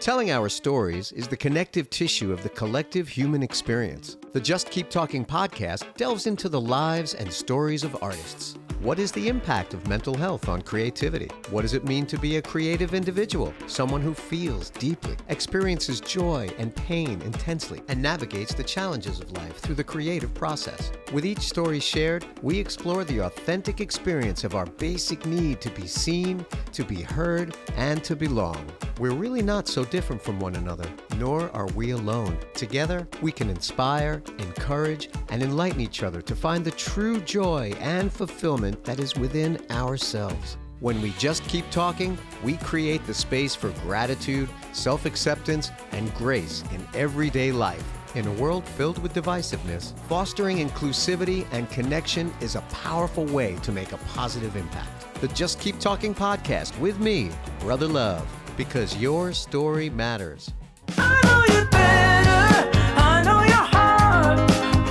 Telling our stories is the connective tissue of the collective human experience. The Just Keep Talking podcast delves into the lives and stories of artists. What is the impact of mental health on creativity? What does it mean to be a creative individual? Someone who feels deeply, experiences joy and pain intensely, and navigates the challenges of life through the creative process. With each story shared, we explore the authentic experience of our basic need to be seen, to be heard, and to belong. We're really not so different from one another, nor are we alone. Together, we can inspire, encourage, and enlighten each other to find the true joy and fulfillment that is within ourselves. When we just keep talking, we create the space for gratitude, self-acceptance, and grace in everyday life. In a world filled with divisiveness, fostering inclusivity and connection is a powerful way to make a positive impact. The Just Keep Talking podcast with me, Brother Love, because your story matters. I know you better, I know your heart.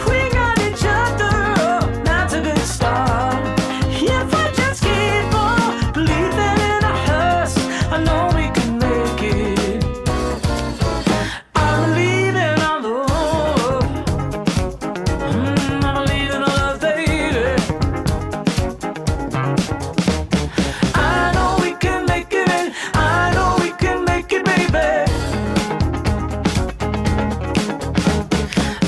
We got each other, that's a good start. If I just keep on believing in us, I know we can make it. I believe in our love. I believe in our love, baby. I know we can make it. I know we can make it, baby.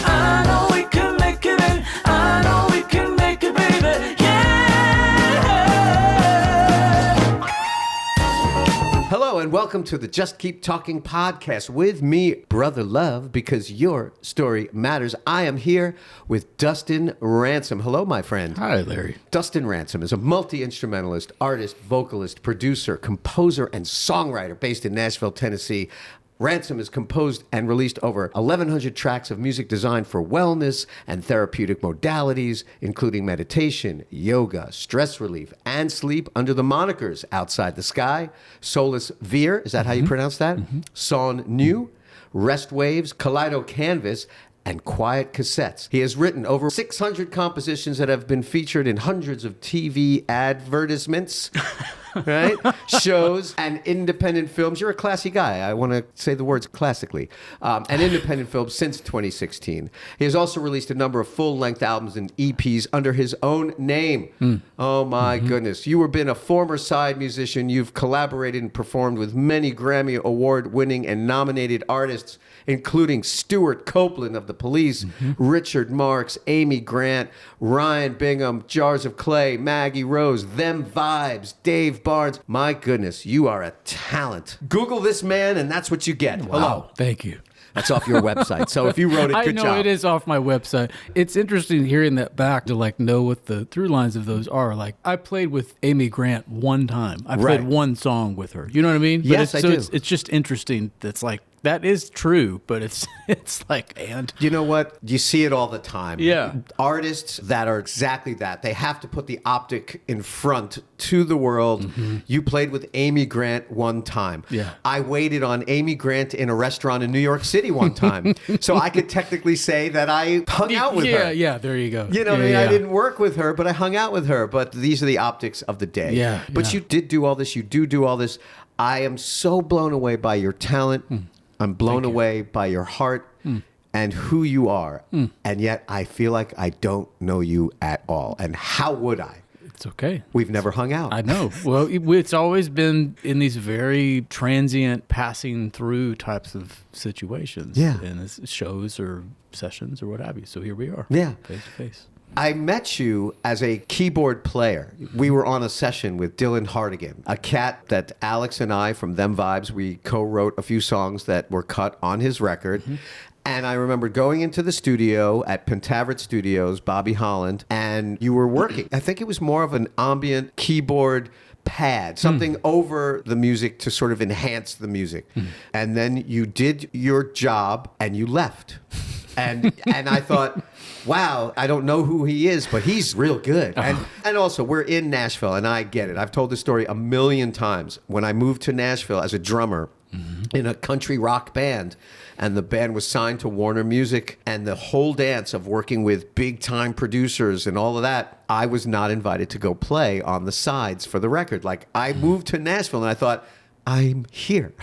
I know we can make it. I know we can make it, baby. Yeah. Hello and welcome to the Just Keep Talking podcast with me, Brother Love, because your story matters. I am here with Dustin Ransom. Hello, my friend. Hi, Larry. Dustin Ransom is a multi-instrumentalist, artist, vocalist, producer, composer, and songwriter based in Nashville, Tennessee. Ransom has composed and released over 1,100 tracks of music designed for wellness and therapeutic modalities, including meditation, yoga, stress relief, and sleep under the monikers Outside the Sky, Solace Veer, is that how you pronounce that? Son Nu, Rest Waves, Kaleido Canvas, and Quiet Cassettes. He has written over 600 compositions that have been featured in hundreds of TV advertisements, right? Shows and independent films. You're a classy guy. I want to say the words classically. And independent films since 2016. He has also released a number of full-length albums and EPs under his own name. Oh my goodness. You have been a former side musician. You've collaborated and performed with many Grammy Award-winning and nominated artists, including Stuart Copeland of The Police, Richard Marx, Amy Grant, Ryan Bingham, Jars of Clay, Maggie Rose, Them Vibes, Dave Barnes. My goodness, you are a talent. Google this man and that's what you get. Wow. Hello. Thank you. That's off your website. So if you wrote it, good I know job. it is off my website. It's interesting hearing that back to know what the through lines of those are. Like I played with Amy Grant one time. I played Right. one song with her. You know what I mean? Yes, I do. It's just interesting. That's like that is true, but it's like and You know what? You see it all the time. Yeah. Artists that are exactly that. They have to put the optic in front to the world. You played with Amy Grant one time. Yeah. I waited on Amy Grant in a restaurant in New York City one time. So I could technically say that I hung out with her. Yeah, there you go. You know what I mean? I didn't work with her, but I hung out with her. But these are the optics of the day. Yeah, But yeah. you did do all this. You do all this. I am so blown away by your talent. I'm blown away by your heart and who you are. And yet I feel like I don't know you at all. And how would I? It's okay. We've never hung out. I know. Well, it's always been in these very transient, passing through types of situations. Yeah. And it's shows or sessions or what have you. So here we are. Yeah. Face to face. I met you as a keyboard player. We were on a session with Dylan Hardigan, a cat that Alex and I from Them Vibes, we co-wrote a few songs that were cut on his record. And I remember going into the studio at Pentaveret Studios, Bobby Holland, and you were working. I think it was more of an ambient keyboard pad, something over the music to sort of enhance the music. And then you did your job and you left. And I thought, wow, I don't know who he is, but he's real good. And also, we're in Nashville, and I get it. I've told this story a million times. When I moved to Nashville as a drummer in a country rock band, and the band was signed to Warner Music, and the whole dance of working with big-time producers and all of that, I was not invited to go play on the sides for the record. Like, I moved to Nashville, and I thought, I'm here.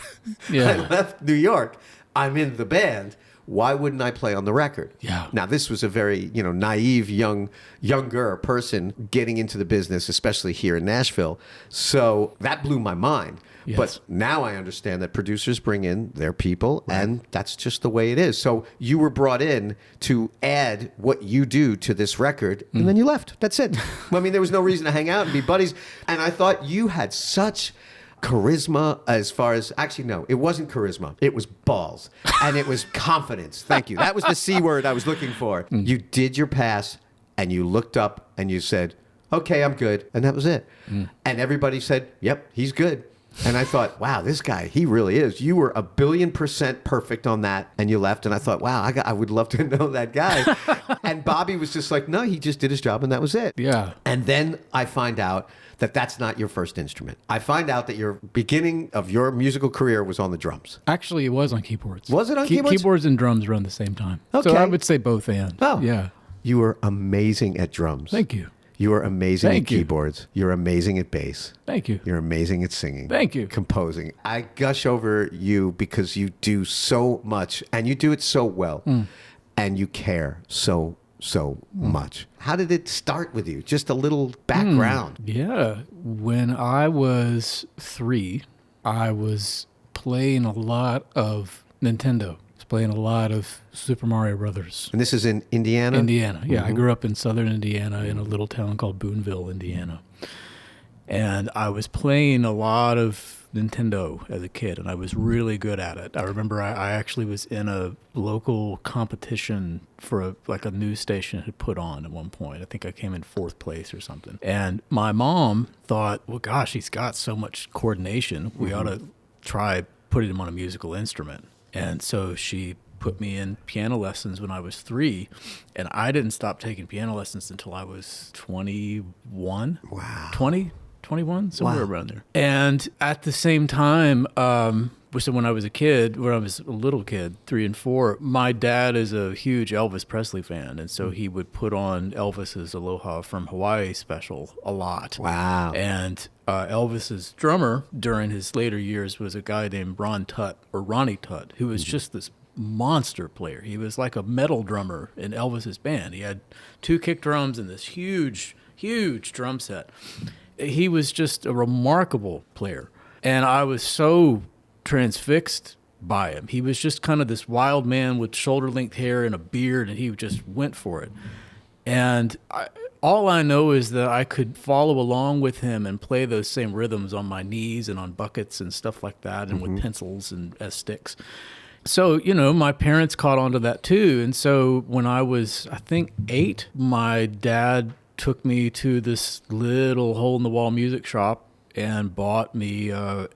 Yeah. I left New York. I'm in the band. Why wouldn't I play on the record? Yeah. Now, this was a very, naive, younger person getting into the business, especially here in Nashville. So that blew my mind. Yes. But now I understand that producers bring in their people, and that's just the way it is. So you were brought in to add what you do to this record, and then you left. That's it. I mean, there was no reason to hang out and be buddies. And I thought you had such charisma as far as, actually, no, it wasn't charisma. It was balls. And it was confidence. Thank you. That was the C word I was looking for. You did your pass, and you looked up, and you said, okay, I'm good. And that was it. And everybody said, yep, he's good. And I thought, wow, this guy, he really is. You were 1,000,000,000% perfect on that, and you left. And I thought, wow, I would love to know that guy. And Bobby was just like, no, he just did his job, and that was it. Yeah. And then I find out that that's not your first instrument. I find out that your beginning of your musical career was on the drums. Actually, it was on keyboards. Was it on keyboards? Keyboards and drums run the same time. Okay. So I would say both and. Oh. Yeah. You were amazing at drums. Thank you. You were amazing Thank at you. keyboards. You're amazing at bass. Thank you. You're amazing at singing. Thank you. Composing. I gush over you because you do so much, and you do it so well, and you care so much. How did it start with you? Just a little background. Yeah. When I was 3, I was playing a lot of Nintendo. I was playing a lot of Super Mario Brothers. And this is in Indiana? Indiana. Yeah, I grew up in southern Indiana in a little town called Boonville, Indiana. And I was playing a lot of Nintendo as a kid, and I was really good at it. I remember I actually was in a local competition for a news station had put on at one point. I think I came in 4th place or something. And my mom thought, well, gosh, he's got so much coordination. We ought to try putting him on a musical instrument. And so she put me in piano lessons when I was 3, and I didn't stop taking piano lessons until I was 21. Wow. 21, somewhere Wow. around there. And at the same time, so when I was a little kid, 3 and 4, my dad is a huge Elvis Presley fan, and so he would put on Elvis's Aloha from Hawaii special a lot. Wow. And Elvis's drummer during his later years was a guy named Ronnie Tutt, who was just this monster player. He was like a metal drummer in Elvis's band. He had 2 kick drums and this huge drum set. He was just a remarkable player. And I was so transfixed by him. He was just kind of this wild man with shoulder-length hair and a beard, and he just went for it. And all I know is that I could follow along with him and play those same rhythms on my knees and on buckets and stuff like that, and with pencils and as sticks. So, my parents caught on to that too. And so when I was, I think, 8, my dad took me to this little hole-in-the-wall music shop and bought me a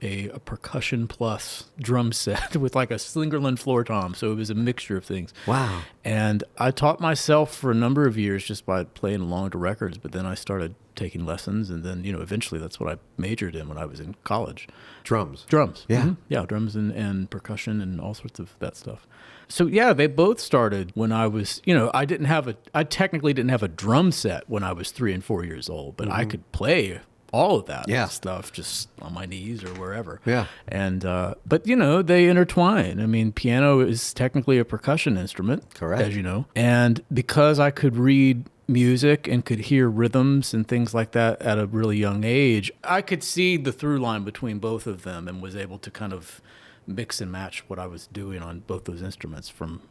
percussion plus drum set with like a Slingerland floor tom. So it was a mixture of things. Wow. And I taught myself for a number of years just by playing along to records, but then I started taking lessons, and then, eventually that's what I majored in when I was in college. Drums. Drums. Yeah. Mhm. Yeah, drums and percussion and all sorts of that stuff. So yeah, they both started when I was, I technically didn't have a drum set when I was 3 and 4 years old, but I could play all of that stuff just on my knees or wherever. Yeah. And, but they intertwine. I mean, piano is technically a percussion instrument. Correct. As you know. And because I could read music and could hear rhythms and things like that at a really young age, I could see the through line between both of them and was able to kind of mix and match what I was doing on both those instruments from,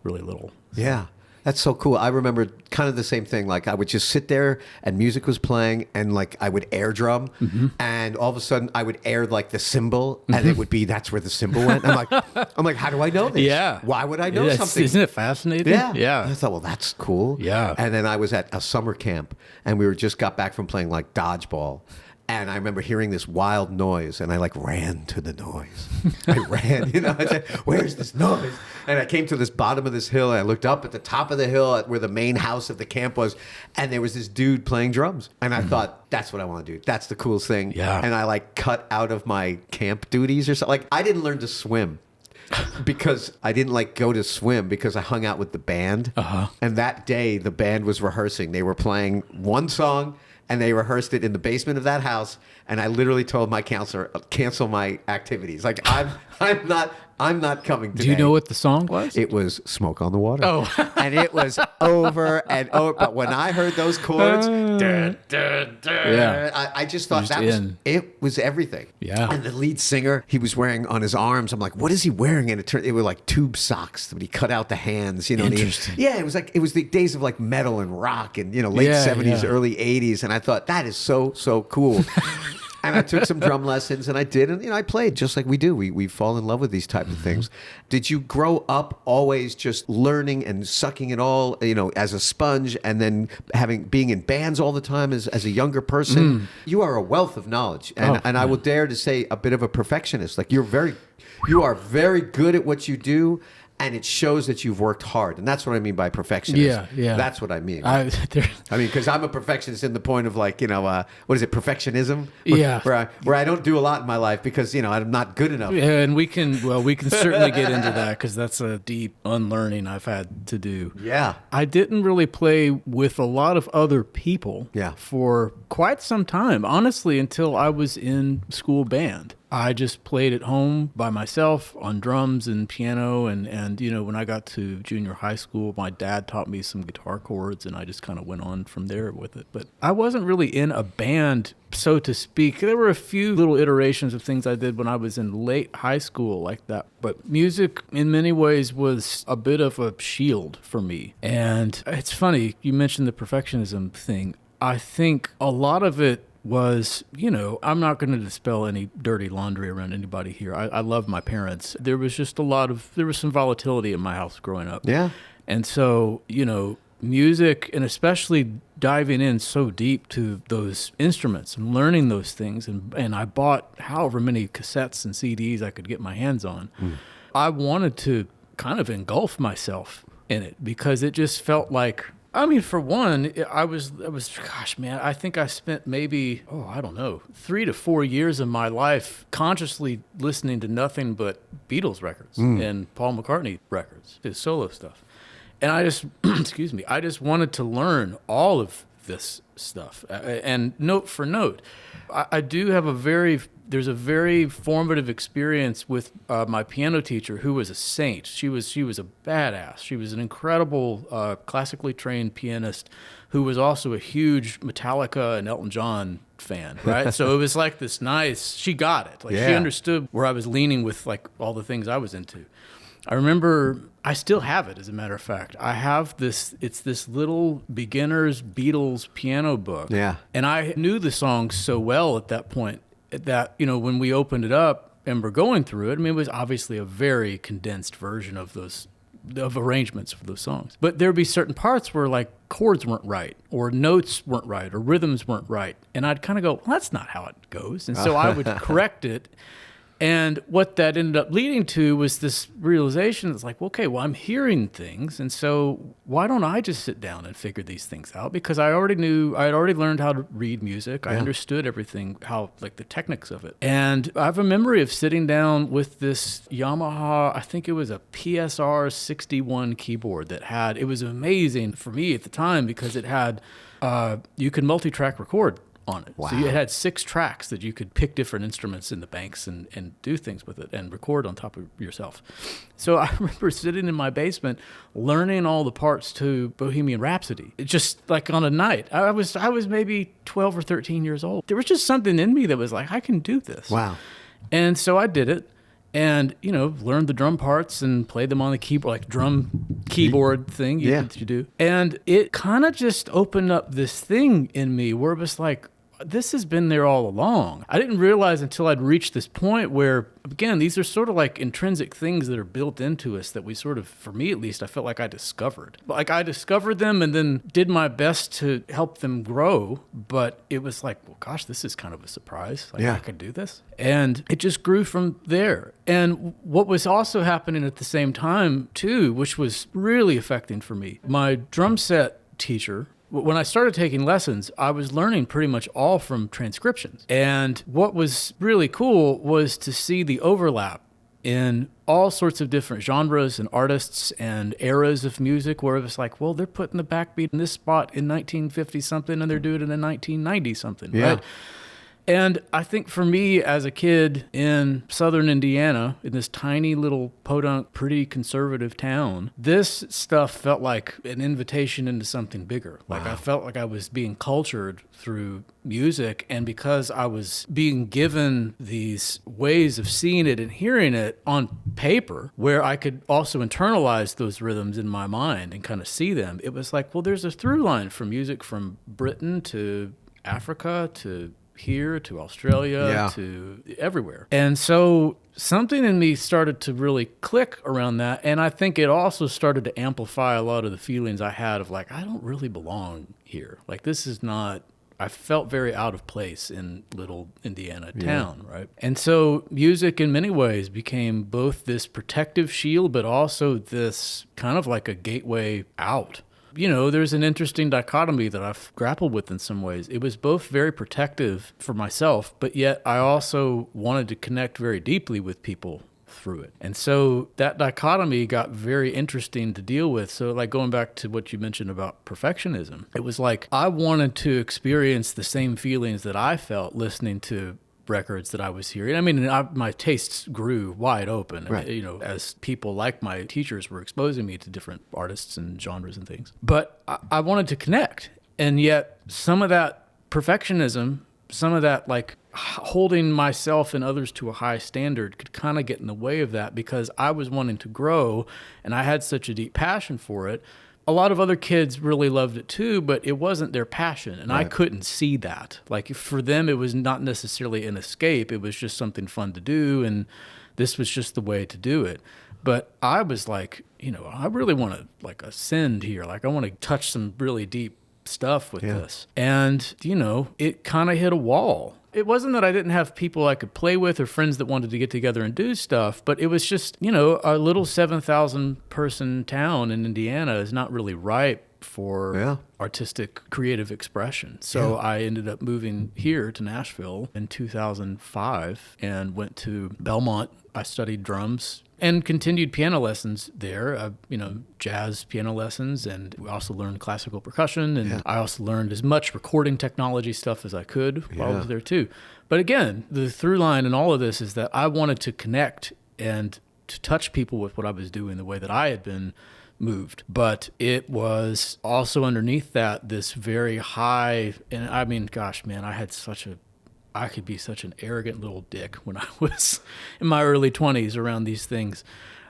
really little. Yeah. That's so cool. I remember kind of the same thing. Like I would just sit there and music was playing, and like I would air drum, and all of a sudden I would air like the cymbal, and it would be that's where the cymbal went. I'm like, how do I know this? Yeah. Why would I know something? Isn't it fascinating? Yeah. Yeah. I thought, well, that's cool. Yeah. And then I was at a summer camp, and we just got back from playing like dodgeball. And I remember hearing this wild noise, and I like ran to the noise. I ran, I said, where's this noise? And I came to this bottom of this hill, and I looked up at the top of the hill at where the main house of the camp was, and there was this dude playing drums. And I thought, that's what I want to do. That's the coolest thing. Yeah. And I like cut out of my camp duties or something. Like I didn't learn to swim. Because I didn't like go to swim because I hung out with the band. And that day the band was rehearsing. They were playing one song and they rehearsed it in the basement of that house. And I literally told my counselor, cancel my activities. Like I'm not coming today. Do you know what the song was? It was Smoke on the Water. Oh. And it was over and over. But when I heard those chords, Yeah. I just thought Just it was everything. Yeah. And the lead singer, he was wearing on his arms, I'm like, what is he wearing? And it were like tube socks, but he cut out the hands, you know. Interesting. It was the days of like metal and rock and, you know, late Yeah, 70s, yeah. early 80s. And I thought, that is so cool. And I took some drum lessons, and I did, and I played just like we do. We fall in love with these type of things. Did you grow up always just learning and sucking it all, as a sponge, and then being in bands all the time as a younger person? You are a wealth of knowledge, and I will dare to say a bit of a perfectionist. Like you are very good at what you do. And it shows that you've worked hard. And that's what I mean by perfectionist. Yeah. That's what I mean. Because I'm a perfectionist in the point of like, what is it, perfectionism? Where I don't do a lot in my life because, I'm not good enough. Yeah, and we can certainly get into that because that's a deep unlearning I've had to do. Yeah. I didn't really play with a lot of other people for quite some time, honestly, until I was in school band. I just played at home by myself on drums and piano. And when I got to junior high school, my dad taught me some guitar chords and I just kind of went on from there with it. But I wasn't really in a band, so to speak. There were a few little iterations of things I did when I was in late high school like that. But music in many ways was a bit of a shield for me. And it's funny, you mentioned the perfectionism thing. I think a lot of it was, I'm not going to dispel any dirty laundry around anybody here. I love my parents. There was just there was some volatility in my house growing up. Yeah. And so, music, and especially diving in so deep to those instruments and learning those things. And I bought however many cassettes and CDs I could get my hands on. I wanted to kind of engulf myself in it because it just felt like, for one, I was, gosh, man, I think I spent maybe, 3 to 4 years of my life consciously listening to nothing but Beatles records and Paul McCartney records, his solo stuff. And I just, I just wanted to learn all of this stuff. And note for note, I do have there's a very formative experience with my piano teacher who was a saint. She was a badass. She was an incredible classically trained pianist who was also a huge Metallica and Elton John fan, right? So it was like this nice, she got it. Like she understood where I was leaning with like all the things I was into. I remember, I still have it, as a matter of fact. I have it's this little beginner's Beatles piano book. Yeah. And I knew the songs so well at that point that, when we opened it up and were going through it, it was obviously a very condensed version of arrangements for those songs. But there'd be certain parts where like chords weren't right, or notes weren't right, or rhythms weren't right. And I'd kind of go, well, that's not how it goes. And so I would correct it. And what that ended up leading to was this realization that's like, okay, well, I'm hearing things, and so why don't I just sit down and figure these things out? Because I had already learned how to read music. I understood everything, the techniques of it. And I have a memory of sitting down with this Yamaha, I think it was a PSR 61 keyboard it was amazing for me at the time because it had, you could multi-track record on it. Wow. So you had 6 tracks that you could pick different instruments in the banks and do things with it and record on top of yourself. So I remember sitting in my basement learning all the parts to Bohemian Rhapsody. It just like on a night. I was maybe 12 or 13 years old. There was just something in me that was like, I can do this. Wow. And so I did it. And, learned the drum parts and played them on the keyboard, like drum keyboard thing you do. And it kind of just opened up this thing in me where it was like, this has been there all along. I didn't realize until I'd reached this point where, again, these are sort of like intrinsic things that are built into us that we sort of, for me at least, I felt like I discovered. Like I discovered them and then did my best to help them grow, but it was like, well, gosh, this is kind of a surprise. Like I could do this. And it just grew from there. And what was also happening at the same time, too, which was really affecting for me, my drum set teacher, when I started taking lessons, I was learning pretty much all from transcriptions. And what was really cool was to see the overlap in all sorts of different genres and artists and eras of music where it was like, well, they're putting the backbeat in this spot in 1950 something and they're doing it in 1990 something, Yeah. right? And I think for me as a kid in southern Indiana, in this tiny little podunk, pretty conservative town, this stuff felt like an invitation into something bigger. Like I felt like I was being cultured through music. And because I was being given these ways of seeing it and hearing it on paper, where I could also internalize those rhythms in my mind and kind of see them, it was like, well, there's a through line from music from Britain to Africa to here to Australia Yeah. to everywhere. And so something in me started to really click around that. And I think it also started to amplify a lot of the feelings I had of like, I don't really belong here. Like, this is not, I felt very out of place in little Indiana town, right? And so music in many ways became both this protective shield, but also this kind of like a gateway out. You know, there's an interesting dichotomy that I've grappled with in some ways. It was both very protective for myself, but yet I also wanted to connect very deeply with people through it. And so that dichotomy got very interesting to deal with. So like going back to what you mentioned about perfectionism, it was like I wanted to experience the same feelings that I felt listening to records that I was hearing. I mean, my tastes grew wide open, Right. you know, as people like my teachers were exposing me to different artists and genres and things. But I wanted to connect. And yet some of that perfectionism, some of that like holding myself and others to a high standard could kind of get in the way of that because I was wanting to grow and I had such a deep passion for it. A lot of other kids really loved it too, but it wasn't their passion. And I couldn't see that. Like for them, it was not necessarily an escape. It was just something fun to do. And this was just the way to do it. But I was like, you know, I really want to like ascend here. Like I want to touch some really deep stuff with this. And, you know, it kind of hit a wall. It wasn't that I didn't have people I could play with or friends that wanted to get together and do stuff, but it was just, you know, a little 7,000 person town in Indiana is not really ripe for artistic creative expression. So I ended up moving here to Nashville in 2005 and went to Belmont. I studied drums and continued piano lessons there, you know, jazz piano lessons. And we also learned classical percussion. And I also learned as much recording technology stuff as I could while I was there too. But again, the through line in all of this is that I wanted to connect and to touch people with what I was doing the way that I had been moved. But it was also underneath that this very high, and I mean, gosh, man, I could be such an arrogant little dick when I was in my early 20s around these things.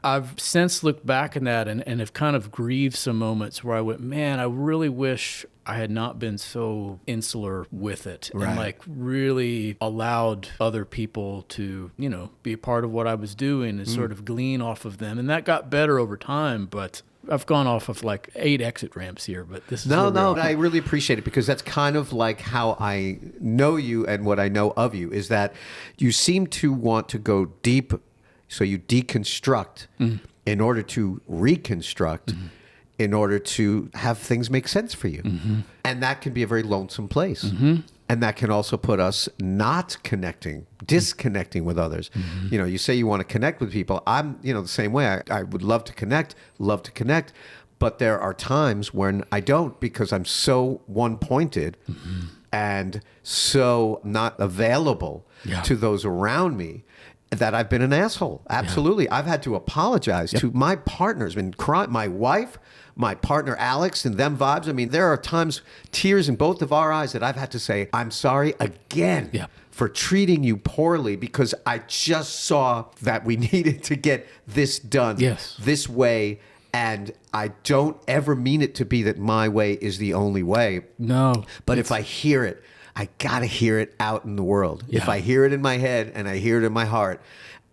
I've since looked back in that and have kind of grieved some moments where I went, man, I really wish I had not been so insular with it and like really allowed other people to, you know, be a part of what I was doing and sort of glean off of them. And that got better over time, but I've gone off of like 8 exit ramps here, but this is No, I really appreciate it because that's kind of like how I know you and what I know of you is that you seem to want to go deep, so you deconstruct in order to reconstruct in order to have things make sense for you. And that can be a very lonesome place. And that can also put us not connecting, disconnecting with others. You know, you say you want to connect with people. I'm, you know, the same way. I would love to connect, but there are times when I don't because I'm so one-pointed and so not available to those around me that I've been an asshole. Absolutely. I've had to apologize to my partners, my wife, my partner Alex, and them vibes. I mean, there are times, tears in both of our eyes that I've had to say, I'm sorry again for treating you poorly because I just saw that we needed to get this done this way. And I don't ever mean it to be that my way is the only way. No. But if I hear it, I got to hear it out in the world. If I hear it in my head and I hear it in my heart,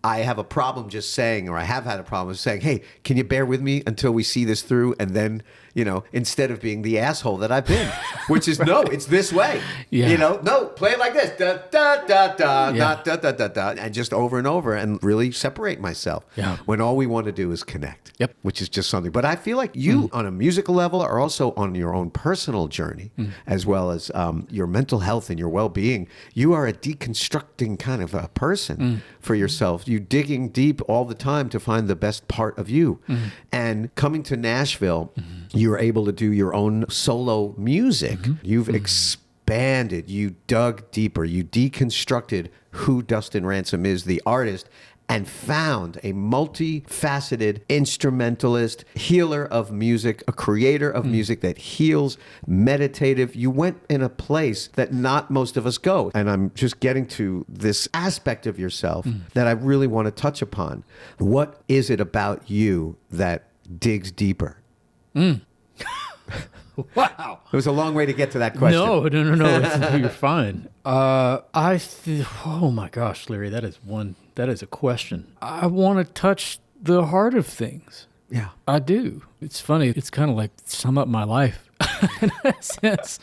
I have a problem just saying, or I have had a problem saying, hey, can you bear with me until we see this through? And then, you know, instead of being the asshole that I've been, which is, no, it's this way. You know, no, play it like this. Da, da, da, da, da, da, da, da, da, and just over and over and really separate myself when all we want to do is connect, which is just something. But I feel like you, on a musical level, are also on your own personal journey, as well as your mental health and your well-being. You are a deconstructing kind of a person for yourself. you digging deep all the time to find the best part of you. And coming to Nashville, you were able to do your own solo music. You've expanded, you dug deeper, you deconstructed who Dustin Ransom is, the artist, and found a multifaceted instrumentalist, healer of music, a creator of music that heals, meditative. You went in a place that not most of us go. And I'm just getting to this aspect of yourself that I really want to touch upon. What is it about you that digs deeper? Wow. It was a long way to get to that question. No. You're fine. Oh my gosh, Larry, that is a question. I want to touch the heart of things. Yeah. I do. It's funny. It's kind of like sum up my life in a sense.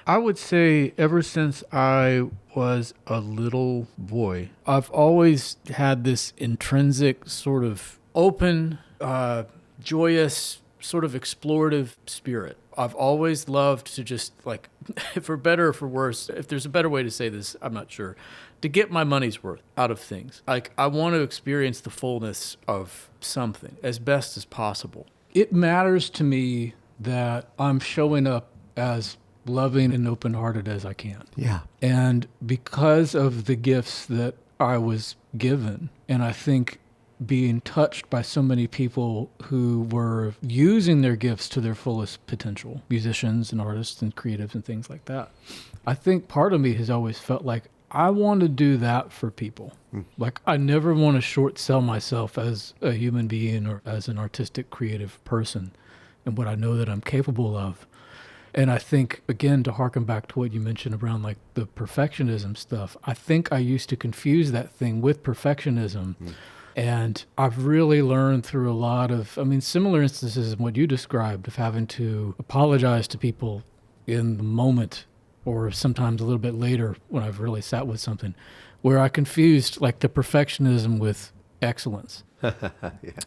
I would say ever since I was a little boy, I've always had this intrinsic sort of open, joyous, sort of explorative spirit. I've always loved to just like, for better or for worse, if there's a better way to say this, I'm not sure, to get my money's worth out of things. Like I want to experience the fullness of something as best as possible. It matters to me that I'm showing up as loving and open-hearted as I can. Yeah. And because of the gifts that I was given, and I think being touched by so many people who were using their gifts to their fullest potential, musicians and artists and creatives and things like that. I think part of me has always felt like I want to do that for people. Like I never want to short sell myself as a human being or as an artistic creative person and what I know that I'm capable of. And I think, again, to harken back to what you mentioned around like the perfectionism stuff, I think I used to confuse that thing with perfectionism. And I've really learned through a lot of, similar instances of what you described of having to apologize to people in the moment or sometimes a little bit later when I've really sat with something where I confused like the perfectionism with excellence.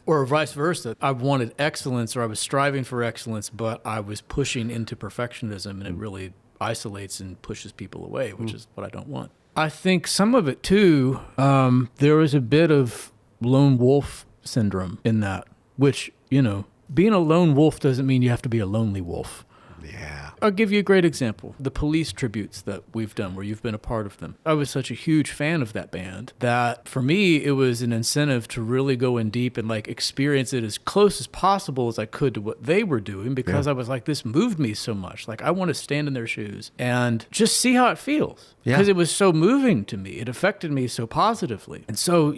Or vice versa. I wanted excellence or I was striving for excellence, but I was pushing into perfectionism and it really isolates and pushes people away, which is what I don't want. I think some of it too, there was a bit of lone wolf syndrome in that, which, being a lone wolf doesn't mean you have to be a lonely wolf. Yeah. I'll give you a great example. The Police tributes that we've done where you've been a part of them. I was such a huge fan of that band that for me, it was an incentive to really go in deep and like experience it as close as possible as I could to what they were doing because I was like, this moved me so much. Like I want to stand in their shoes and just see how it feels. Because it was so moving to me. It affected me so positively. And so,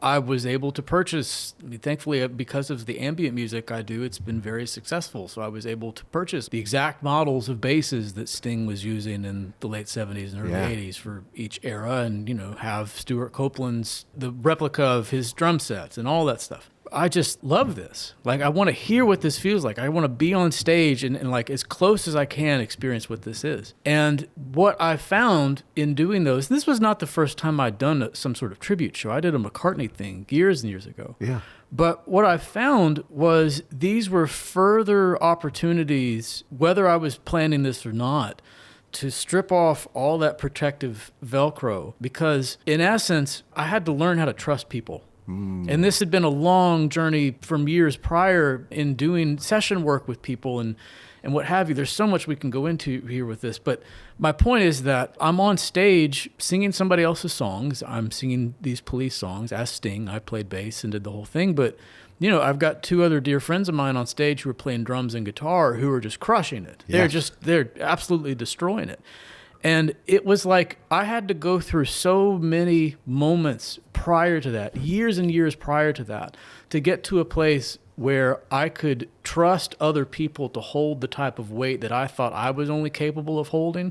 I was able to purchase, thankfully, because of the ambient music I do, it's been very successful. So I was able to purchase the exact models of basses that Sting was using in the late 70s and early 80s for each era and, have Stuart Copeland's, the replica of his drum sets and all that stuff. I just love this. Like, I want to hear what this feels like. I want to be on stage and like as close as I can experience what this is. And what I found in doing those, this was not the first time I'd done some sort of tribute show. I did a McCartney thing years and years ago. Yeah. But what I found was these were further opportunities, whether I was planning this or not, to strip off all that protective Velcro. Because in essence, I had to learn how to trust people. And this had been a long journey from years prior in doing session work with people and what have you. There's so much we can go into here with this. But my point is that I'm on stage singing somebody else's songs. I'm singing these Police songs as Sting. I played bass and did the whole thing. But, I've got two other dear friends of mine on stage who are playing drums and guitar who are just crushing it. Yes. They're absolutely destroying it. And it was like I had to go through so many moments prior to that, years and years prior to that, to get to a place where I could trust other people to hold the type of weight that I thought I was only capable of holding,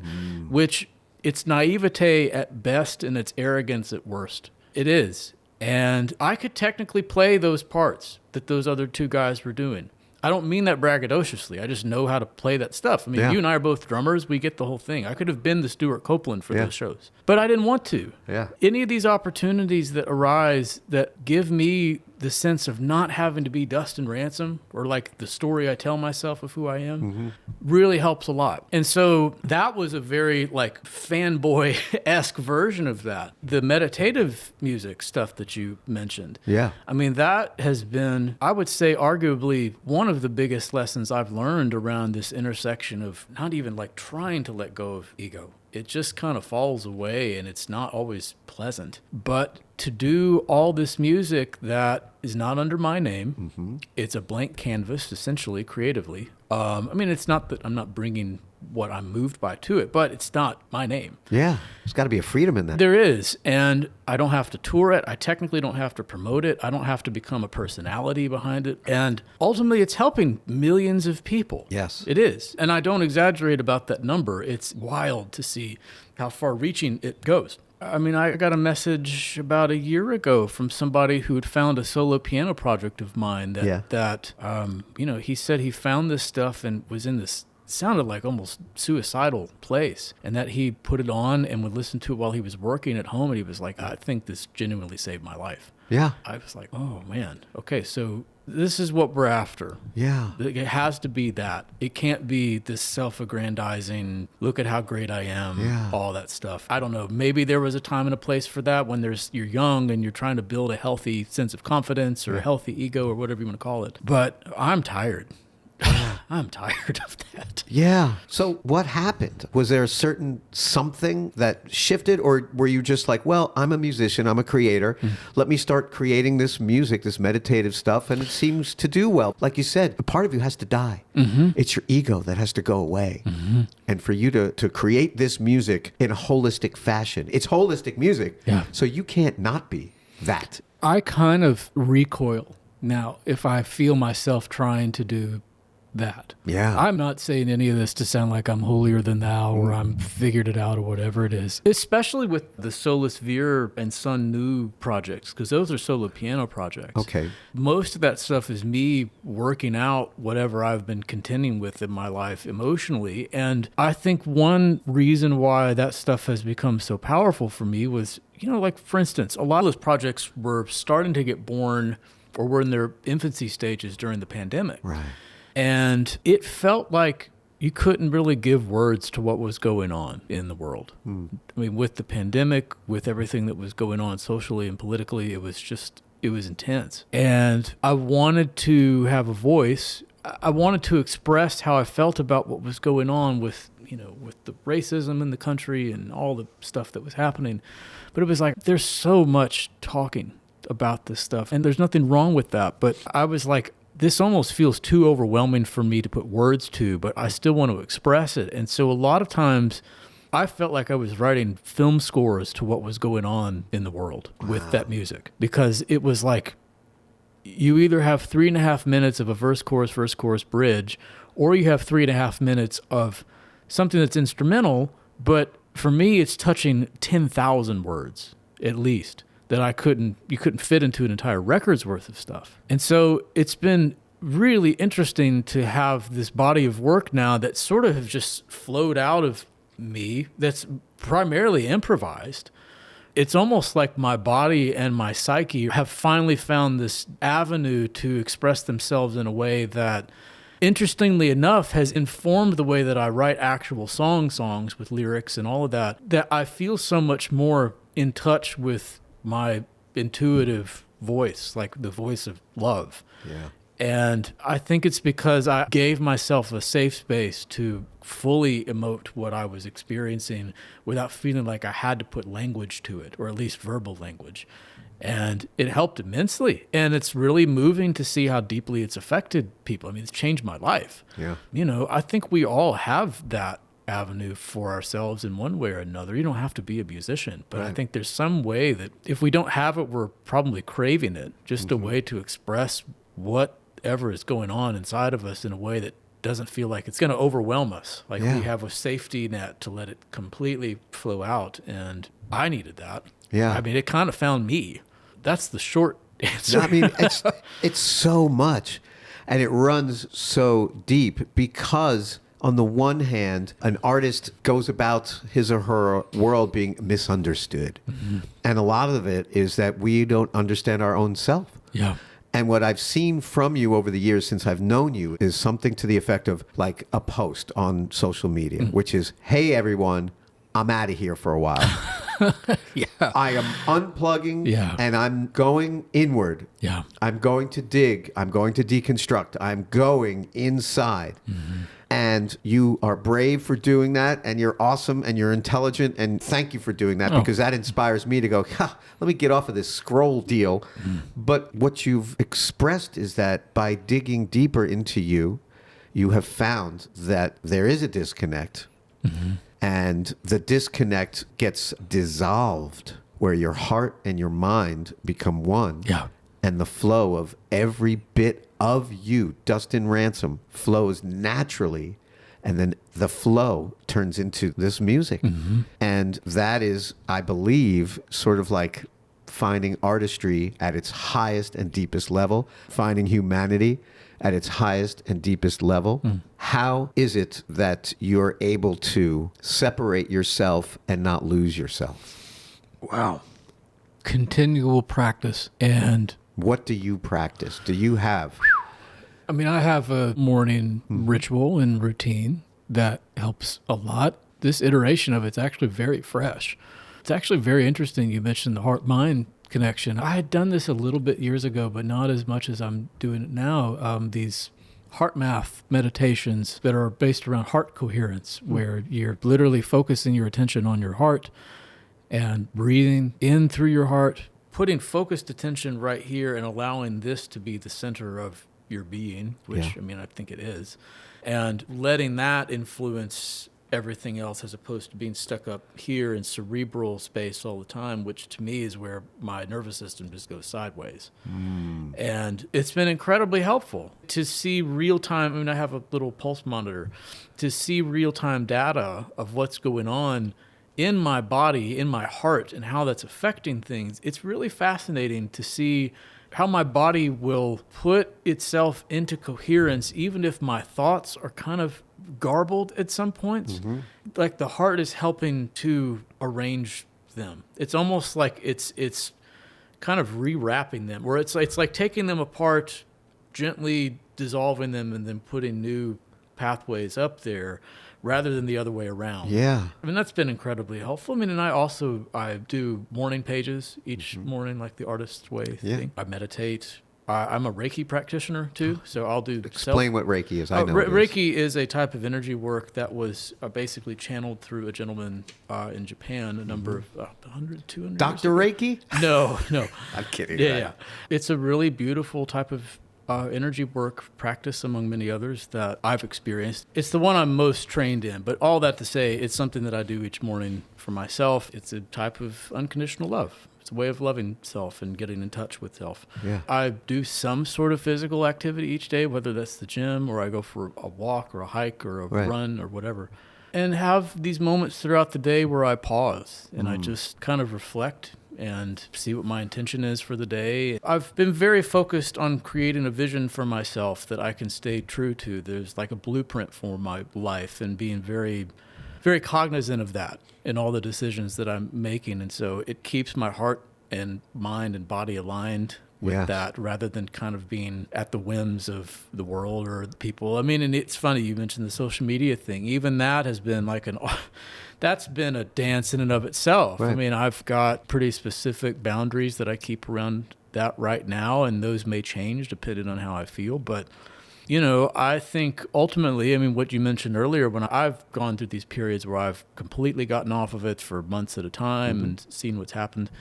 which it's naivete at best and it's arrogance at worst. It is. And I could technically play those parts that those other two guys were doing. I don't mean that braggadociously. I just know how to play that stuff. You and I are both drummers. We get the whole thing. I could have been the Stuart Copeland for those shows. But I didn't want to. Yeah. Any of these opportunities that arise that give me the sense of not having to be Dustin Ransom, or like the story I tell myself of who I am, really helps a lot. And so that was a very like fanboy-esque version of that. The meditative music stuff that you mentioned. Yeah. I mean, that has been, I would say, arguably one of the biggest lessons I've learned around this intersection of not even like trying to let go of ego. It just kind of falls away, and it's not always pleasant. But to do all this music that is not under my name, it's a blank canvas, essentially, creatively. I mean, it's not that I'm not bringing what I'm moved by to it, but it's not my name. Yeah. There's got to be a freedom in that. There is, and I don't have to tour it. I technically don't have to promote it. I don't have to become a personality behind it. And ultimately, it's helping millions of people. Yes. It is. And I don't exaggerate about that number. It's wild to see how far-reaching it goes. I mean, I got a message about a year ago from somebody who had found a solo piano project of mine that you know, he said he found this stuff and was in this sounded like almost suicidal place, and that he put it on and would listen to it while he was working at home, and he was like, I think this genuinely saved my life. Yeah. I was like, oh man, okay, so this is what we're after. Yeah. It has to be that. It can't be this self-aggrandizing, look at how great I am, all that stuff. I don't know, maybe there was a time and a place for that when you're young and you're trying to build a healthy sense of confidence or a healthy ego or whatever you want to call it. But I'm tired. I'm tired of that. Yeah. So what happened? Was there a certain something that shifted, or were you just like, well, I'm a musician, I'm a creator. Let me start creating this music, this meditative stuff, and it seems to do well. Like you said, a part of you has to die. It's your ego that has to go away. And for you to create this music in a holistic fashion, it's holistic music. Yeah. So you can't not be that. I kind of recoil now if I feel myself trying to do that. Yeah. I'm not saying any of this to sound like I'm holier than thou or I'm figured it out or whatever it is. Especially with the Solus Veer and Sun Nu projects, because those are solo piano projects. Okay. Most of that stuff is me working out whatever I've been contending with in my life emotionally. And I think one reason why that stuff has become so powerful for me was, you know, like for instance, a lot of those projects were starting to get born or were in their infancy stages during the pandemic. Right. And it felt like you couldn't really give words to what was going on in the world. I mean, with the pandemic, with everything that was going on socially and politically, it was intense. And I wanted to have a voice. I wanted to express how I felt about what was going on with, you know, with the racism in the country and all the stuff that was happening. But it was like, there's so much talking about this stuff, and there's nothing wrong with that. But I was like, this almost feels too overwhelming for me to put words to, but I still want to express it. And so a lot of times I felt like I was writing film scores to what was going on in the world with that music, because it was like you either have 3.5 minutes of a verse, chorus, bridge, or you have 3.5 minutes of something that's instrumental, but for me, it's touching 10,000 words at least, that you couldn't fit into an entire record's worth of stuff. And so it's been really interesting to have this body of work now that sort of have just flowed out of me, that's primarily improvised. It's almost like my body and my psyche have finally found this avenue to express themselves in a way that, interestingly enough, has informed the way that I write actual songs with lyrics and all of that I feel so much more in touch with my intuitive voice, like the voice of love. Yeah. And I think it's because I gave myself a safe space to fully emote what I was experiencing without feeling like I had to put language to it, or at least verbal language. And it helped immensely. And it's really moving to see how deeply it's affected people. I mean, it's changed my life. Yeah. You know, I think we all have that avenue for ourselves in one way or another. You don't have to be a musician, but I think there's some way that if we don't have it, we're probably craving it. Just a way to express whatever is going on inside of us in a way that doesn't feel like it's going to overwhelm us. Like we have a safety net to let it completely flow out. And I needed that. Yeah. I mean, it kind of found me. That's the short answer. I mean, it's so much, and it runs so deep, because on the one hand, an artist goes about his or her world being misunderstood. And a lot of it is that we don't understand our own self. Yeah. And what I've seen from you over the years since I've known you is something to the effect of like a post on social media, which is, hey, everyone, I'm out of here for a while. Yeah. I am unplugging Yeah. and I'm going inward. Yeah. I'm going to dig. I'm going to deconstruct. I'm going inside. And you are brave for doing that, and you're awesome, and you're intelligent, and thank you for doing that, because that inspires me to go, let me get off of this scroll deal. But what you've expressed is that by digging deeper into you, you have found that there is a disconnect, and the disconnect gets dissolved, where your heart and your mind become one. Yeah. And the flow of every bit of you, Dustin Ransom, flows naturally. And then the flow turns into this music. And that is, I believe, sort of like finding artistry at its highest and deepest level, finding humanity at its highest and deepest level. How is it that you're able to separate yourself and not lose yourself? Wow. Continual practice. And What do you practice? Do you have? I mean, I have a morning ritual and routine that helps a lot. This iteration of it's actually very fresh. It's actually very interesting. You mentioned the heart-mind connection. I had done this a little bit years ago, but not as much as I'm doing it now. These heart math meditations that are based around heart coherence, where you're literally focusing your attention on your heart and breathing in through your heart, putting focused attention right here and allowing this to be the center of your being, which, Yeah. I mean, I think it is, and letting that influence everything else as opposed to being stuck up here in cerebral space all the time, which to me is where my nervous system just goes sideways. And it's been incredibly helpful to see real time. I mean, I have a little pulse monitor to see real time data of what's going on in my body, in my heart, and how that's affecting things. It's really fascinating to see how my body will put itself into coherence, even if my thoughts are kind of garbled at some points. Like the heart is helping to arrange them. It's almost like it's kind of rewrapping them, where it's like taking them apart, gently dissolving them, and then putting new pathways up there, rather than the other way around. Yeah. I mean, that's been incredibly helpful. I mean, and I do morning pages each morning, like the artist's way thing. I meditate. I'm a Reiki practitioner too, so I'll do Explain what Reiki is. I know it is. Reiki is a type of energy work that was basically channeled through a gentleman in Japan a number of 100, 200 Dr. years Reiki? ago. No. I'm kidding. Yeah. It's a really beautiful type of energy work practice, among many others, that I've experienced. It's the one I'm most trained in, but all that to say, it's something that I do each morning for myself. It's a type of unconditional love. It's a way of loving self and getting in touch with self. Yeah. I do some sort of physical activity each day, whether that's the gym or I go for a walk or a hike or a run or whatever, and have these moments throughout the day where I pause and I just kind of reflect and see what my intention is for the day. I've been very focused on creating a vision for myself that I can stay true to. There's like a blueprint for my life, and being very, very cognizant of that in all the decisions that I'm making. And so it keeps my heart and mind and body aligned with that, rather than kind of being at the whims of the world or the people. I mean, and it's funny, you mentioned the social media thing. Even that has been like that's been a dance in and of itself. Right. I mean, I've got pretty specific boundaries that I keep around that right now, and those may change depending on how I feel. But, you know, I think ultimately, I mean, what you mentioned earlier, when I've gone through these periods where I've completely gotten off of it for months at a time and seen what's happened,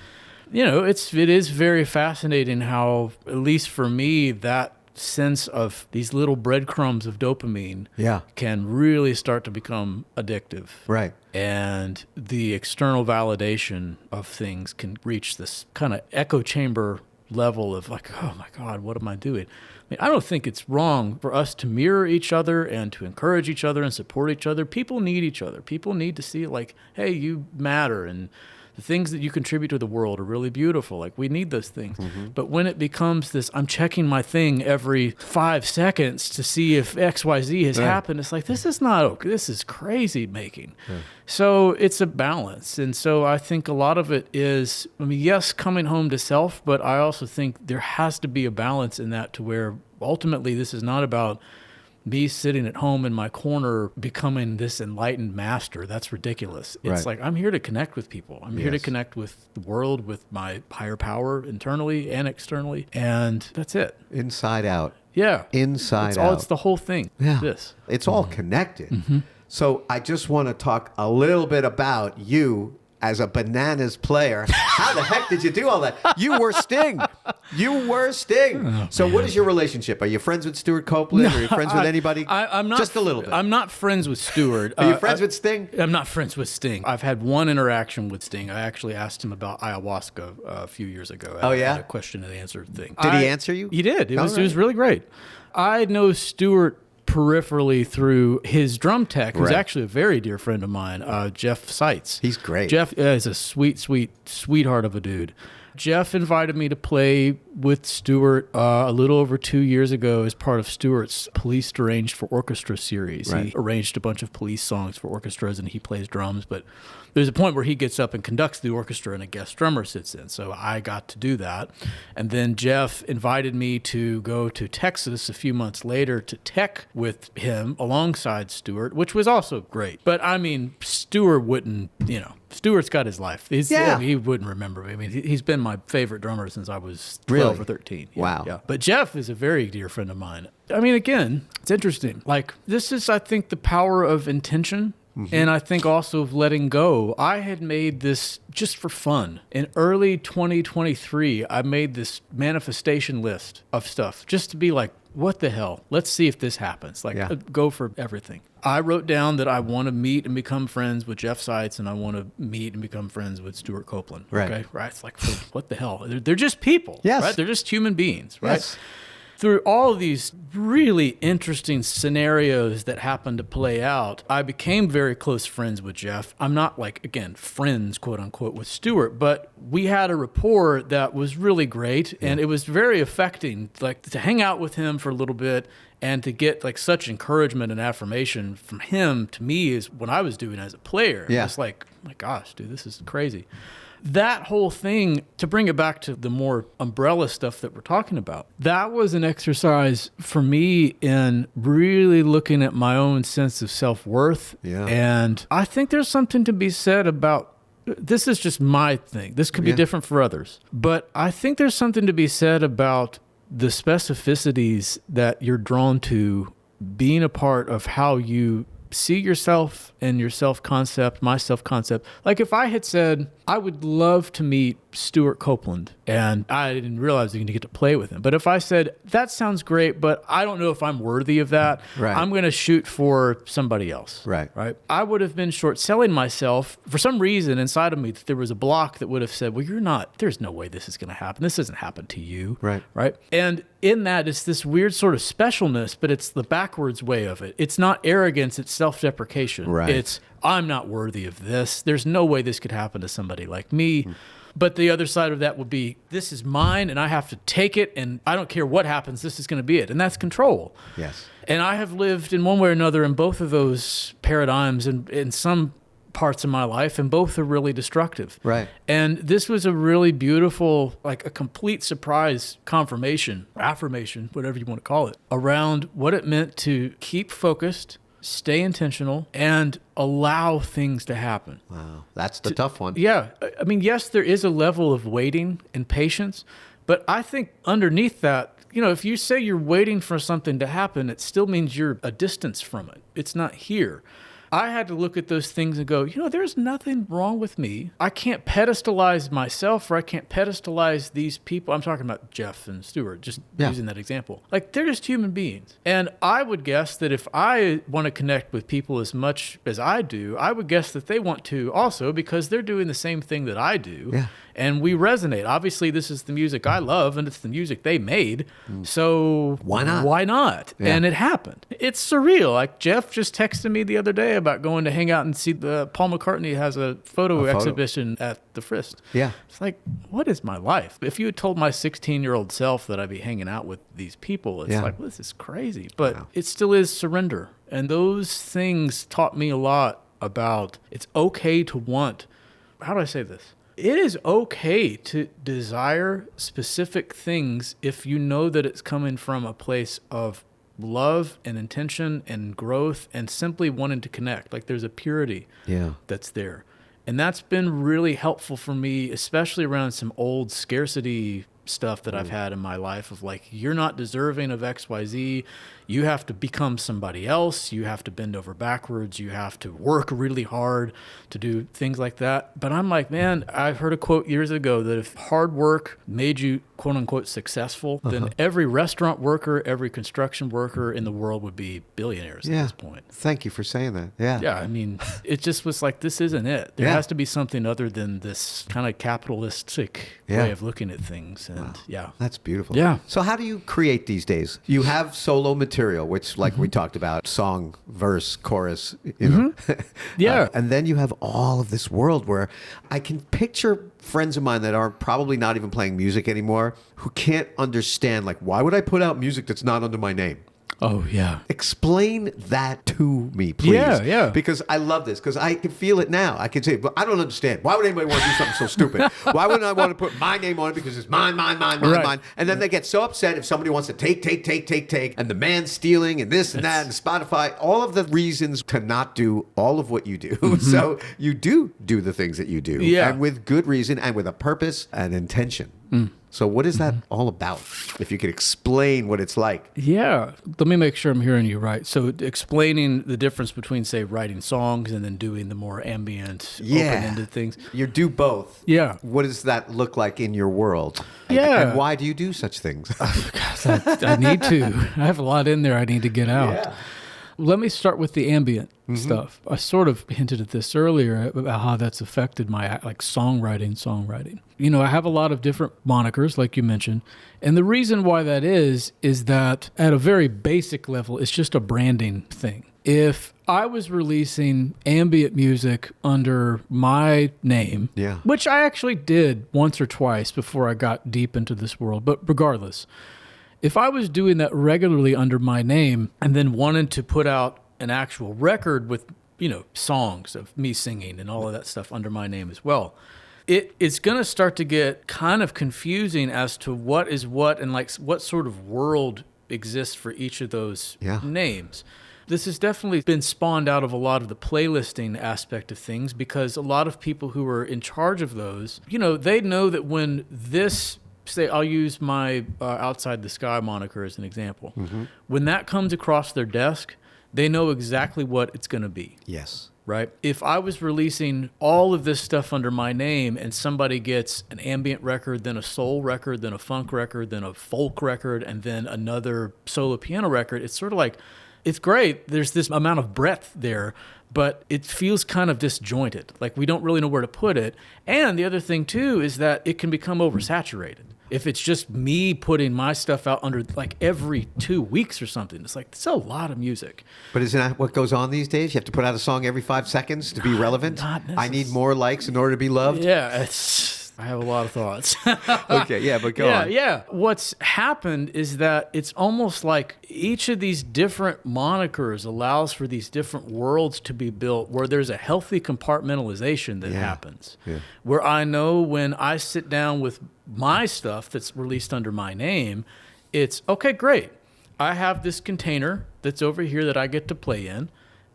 you know, it is very fascinating how, at least for me, that sense of these little breadcrumbs of dopamine can really start to become addictive. Right. And the external validation of things can reach this kind of echo chamber level of like, oh my God, what am I doing? I mean, I don't think it's wrong for us to mirror each other and to encourage each other and support each other. People need each other. People need to see like, hey, you matter, and The things that you contribute to the world are really beautiful. Like, we need those things. But when it becomes this, I'm checking my thing every 5 seconds to see if XYZ has happened, it's like, this is not okay. This is crazy making. So it's a balance. And so I think a lot of it is, I mean, yes, coming home to self, but I also think there has to be a balance in that, to where ultimately this is not about me sitting at home in my corner becoming this enlightened master. That's ridiculous. It's like, I'm here to connect with people. I'm here to connect with the world, with my higher power internally and externally. And that's it. Inside out. Yeah. Inside out. It's the whole thing. Yeah. This. It's all connected. So I just want to talk a little bit about you as a bananas player. How the heck did you do all that? You were Sting. You were Sting. Oh, so what is your relationship? Are you friends with Stuart Copeland? Are you friends with anybody? I'm not. Just a little bit. I'm not friends with Stuart. Are you friends with Sting? I'm not friends with Sting. I've had one interaction with Sting. I actually asked him about ayahuasca a few years ago. Oh, yeah? At a question and answer thing. Did he answer you? He did. It was really great. I know Stuart peripherally through his drum tech, who's actually a very dear friend of mine, Jeff Seitz. He's great. Jeff is a sweetheart of a dude. Jeff invited me to play with Stuart a little over 2 years ago as part of Stuart's Police Arranged for Orchestra series. He arranged a bunch of police songs for orchestras, and he plays drums, but there's a point where he gets up and conducts the orchestra and a guest drummer sits in. So I got to do that. And then Jeff invited me to go to Texas a few months later to tech with him alongside Stuart, which was also great. But I mean, Stuart wouldn't, Stuart's got his life. He wouldn't remember me. I mean, he's been my favorite drummer since I was 12 or 13. Wow. Yeah. But Jeff is a very dear friend of mine. I mean, again, it's interesting. Like, this is, I think, the power of intention. And I think also of letting go. I had made this just for fun. In early 2023, I made this manifestation list of stuff just to be like, what the hell? Let's see if this happens. Like, go for everything. I wrote down that I want to meet and become friends with Jeff Seitz, and I want to meet and become friends with Stuart Copeland. Right. Okay? Right. It's like, what the hell? They're just people. Yes. Right? They're just human beings. Right. Yes. Through all of these really interesting scenarios that happened to play out, I became very close friends with Jeff. I'm not like, again, friends, quote unquote, with Stuart, but we had a rapport that was really great, and it was very affecting, like, to hang out with him for a little bit and to get like such encouragement and affirmation from him to me is what I was doing as a player. Yeah. It's like, oh my gosh, dude, this is crazy. That whole thing, to bring it back to the more umbrella stuff that we're talking about, that was an exercise for me in really looking at my own sense of self-worth. Yeah. And I think there's something to be said about, this is just my thing. This could be different for others. But I think there's something to be said about the specificities that you're drawn to being a part of how you see yourself and your self-concept, my self-concept. Like, if I had said, I would love to meet Stuart Copeland, and I didn't realize I was going to get to play with him. But if I said, that sounds great, but I don't know if I'm worthy of that, I'm going to shoot for somebody else. Right. I would have been short-selling myself. For some reason inside of me, there was a block that would have said, well, you're not, there's no way this is going to happen. This doesn't happen to you. Right. And in that, it's this weird sort of specialness, but it's the backwards way of it. It's not arrogance, it's self-deprecation. It's, I'm not worthy of this. There's no way this could happen to somebody like me. But the other side of that would be, this is mine and I have to take it, and I don't care what happens, this is going to be it. And that's control. Yes. And I have lived in one way or another in both of those paradigms and in some parts of my life, and both are really destructive. Right. And this was a really beautiful, like a complete surprise confirmation, affirmation, whatever you want to call it, around what it meant to keep focused, stay intentional, and allow things to happen. Wow. That's the tough one. Yeah. I mean, yes, there is a level of waiting and patience, but I think underneath that, you know, if you say you're waiting for something to happen, it still means you're a distance from it. It's not here. I had to look at those things and go, you know, there's nothing wrong with me. I can't pedestalize myself, or I can't pedestalize these people. I'm talking about Jeff and Stuart, just using that example. Like, they're just human beings. And I would guess that if I want to connect with people as much as I do, I would guess that they want to also, because they're doing the same thing that I do. Yeah. and we resonate. Obviously, this is the music I love, and it's the music they made. So Why not? Why not? Yeah. And it happened. It's surreal. Like Jeff just texted me the other day about going to hang out and see Paul McCartney has a photo exhibition at the Frist. Yeah. It's like, what is my life? If you had told my 16-year-old self that I'd be hanging out with these people, it's like, well, this is crazy. But it still is surrender. And those things taught me a lot about it's okay to want. How do I say this? It is okay to desire specific things if you know that it's coming from a place of love and intention and growth and simply wanting to connect. Like there's a purity that's there. And that's been really helpful for me, especially around some old scarcity stuff that I've had in my life of like, you're not deserving of XYZ. You have to become somebody else. You have to bend over backwards. You have to work really hard to do things like that. But I'm like, man, I've heard a quote years ago that if hard work made you quote unquote successful, then every restaurant worker, every construction worker in the world would be billionaires at this point. Thank you for saying that. Yeah. Yeah, I mean, it just was like, this isn't it. There has to be something other than this kind of capitalistic way of looking at things. And That's beautiful. Yeah. So how do you create these days? You have solo material, which like we talked about, song, verse, chorus, you know. Yeah. And then you have all of this world where I can picture friends of mine that are probably not even playing music anymore who can't understand, like, why would I put out music that's not under my name? Oh, yeah. Explain that to me, please. Yeah. Because I love this, because I can feel it now. I can say, but I don't understand. Why would anybody want to do something so stupid? Why wouldn't I want to put my name on it because it's mine, mine? And then they get so upset if somebody wants to take, and the man's stealing and this and that and Spotify, all of the reasons to not do all of what you do. So you do the things that you do. Yeah. And with good reason and with a purpose and intention. So what is that all about? If you could explain what it's like. Yeah. Let me make sure I'm hearing you right. So explaining the difference between, say, writing songs and then doing the more ambient, open-ended things. You do both. Yeah. What does that look like in your world? Yeah. And why do you do such things? I need to. I have a lot in there I need to get out. Yeah. Let me start with the ambient stuff. I sort of hinted at this earlier about how that's affected my like songwriting. You know, I have a lot of different monikers, like you mentioned. And the reason why that is that at a very basic level, it's just a branding thing. If I was releasing ambient music under my name, which I actually did once or twice before I got deep into this world, but regardless, if I was doing that regularly under my name and then wanted to put out an actual record with, you know, songs of me singing and all of that stuff under my name as well, it's going to start to get kind of confusing as to what is what and like what sort of world exists for each of those names. This has definitely been spawned out of a lot of the playlisting aspect of things because a lot of people who are in charge of those, you know, they know that when this... Say, I'll use my Outside the Sky moniker as an example. When that comes across their desk, they know exactly what it's going to be. Yes. Right? If I was releasing all of this stuff under my name and somebody gets an ambient record, then a soul record, then a funk record, then a folk record, and then another solo piano record, it's sort of like, it's great. There's this amount of breadth there, but it feels kind of disjointed. Like we don't really know where to put it. And the other thing too is that it can become oversaturated. If it's just me putting my stuff out under like every 2 weeks or something, it's like, it's a lot of music. But isn't that what goes on these days? You have to put out a song every 5 seconds to be relevant? Not I need more likes in order to be loved? Yeah, I have a lot of thoughts. Okay, yeah, but go on. Yeah. What's happened is that it's almost like each of these different monikers allows for these different worlds to be built where there's a healthy compartmentalization that happens. Yeah. Where I know when I sit down with my stuff that's released under my name, it's, okay, great. I have this container that's over here that I get to play in.